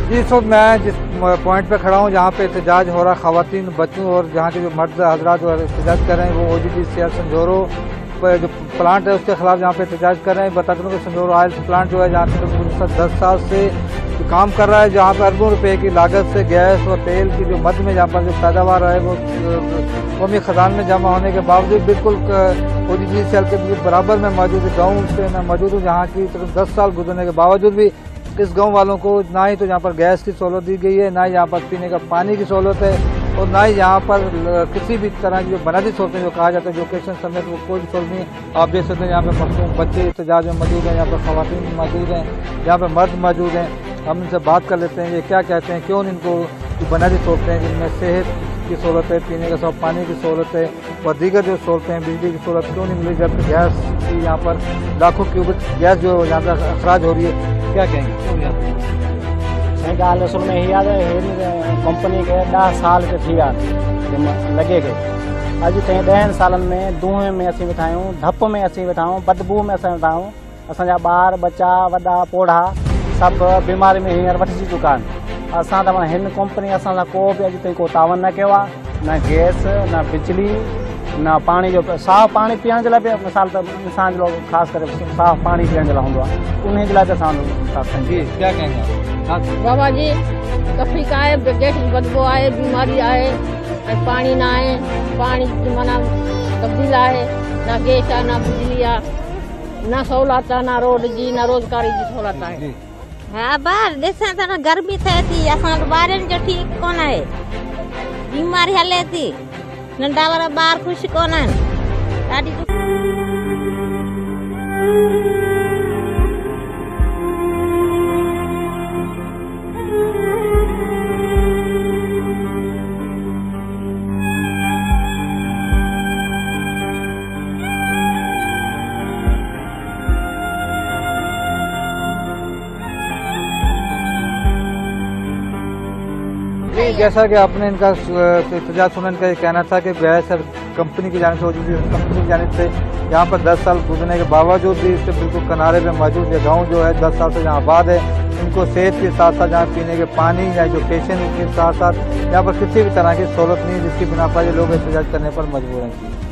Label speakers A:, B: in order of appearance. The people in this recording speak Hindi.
A: जी, इस वक्त मैं जिस पॉइंट पे खड़ा हूँ जहाँ पे एहतजाज हो रहा है, ख़वातीन, बच्चों और जहाँ के जो मर्द हजरात जो एहतजाज कर रहे हैं वो OGPCL संजोरो जो प्लांट है उसके खिलाफ जहाँ पे एहतजाज कर रहे हैं। बता दूँ कि संजोरो ऑयल प्लांट जो है जहाँ पे 10 साल से काम कर रहा है, जहाँ पर अरबों रुपए की लागत से गैस और तेल की जो मद में जहाँ पर जो पैदावार है वो कौमी खजान में जमा होने के बावजूद बिल्कुल OGPCL के बराबर में मौजूद गाँव से मैं मौजूद हूँ, जहाँ की 10 साल गुजरने के बावजूद भी इस गांव वालों को ना ही तो यहाँ पर गैस की सहूलत दी गई है, ना ही यहाँ पर पीने का पानी की सहूलत है, और ना ही यहाँ पर किसी भी तरह की जो बुनियादी सहूलतें जो कहा जाता है एजुकेशन समेत वो कोई सहूलत नहीं। आप देख सकते हैं यहाँ पर मासूम बच्चे एहतजाज में मौजूद हैं, यहाँ पर ख़वातीन मौजूद हैं, यहाँ पर मर्द मौजूद हैं। हम इनसे बात कर लेते हैं ये क्या कहते हैं, क्यों इनको जो बुनियादी सहूलतें हैं जिनमें सेहत की सहूलत है, पीने का साफ पानी की सहूलत है और दीगर जो सहूलतें हैं, बिजली की सहूलत क्यों नहीं मिली, जबकि गैस की यहाँ पर लाखों क्यूबिक गैस जो है यहाँ पर अखराज हो रही है। क्या कहेंगे क्यों यहाँ
B: सही ॻाल्हि असल में इहा आहे कंपनी खे 10 साल के थी विया लॻे खे। अॼु ताईं 10 सालनि में धुएं में असीं वेठा आहियूं, धप में असीं वेठा आहियूं, बदबू में असां वेठा आहियूं। असांजा ॿार बच्चा वॾा पोढ़ा सभु बीमारी में हींअर वठिजी चुका आहिनि। असां त हिन कंपनी असां सां को बि अॼु ताईं को तावन न कयो आहे, न गैस न बिजली न पानी जो साफ़ पानी पीअण जे लाइ बि मिसाल त इंसान जो ख़ासि करे साफ़ पानी पीअण जे लाइ हूंदो आहे, उन जे लाइ त असां
A: जी क्या कहेंगे
C: बाबा जी तकलीफ़ आहे, गैस बदबू आहे, बीमारी आहे ऐं पानी न आहे, पानी माना तब्दील आहे, न गैस आहे न बिजली आहे, न सहूलियत आहे, न रोड जी न रोज़गारी जी सहूलियत आहे।
D: हा ॿार ॾिसां त न गर्मी थिए थी, असां ॿारनि जो ठीकु कोन आहे, बीमारी हले थी, नंढा वारा ॿार ख़ुशि कोन आहिनि, ॾाढी
A: जैसा कि आपने इनका एहतजाज सुना, इनका ये कहना था कि गैस कंपनी की जानिब से OGPCL कंपनी की जानिब से यहाँ पर 10 साल गुजरने के बावजूद भी इसके बिल्कुल किनारे पे मौजूद है गांव जो है 10 साल से जहाँ आबाद है, इनको सेहत के साथ साथ जहाँ पीने के पानी या एजुकेशन के साथ साथ यहाँ पर किसी भी तरह की सहूलत नहीं, जिसकी बिना पर ये लोग एहतजाज करने पर मजबूर हैं।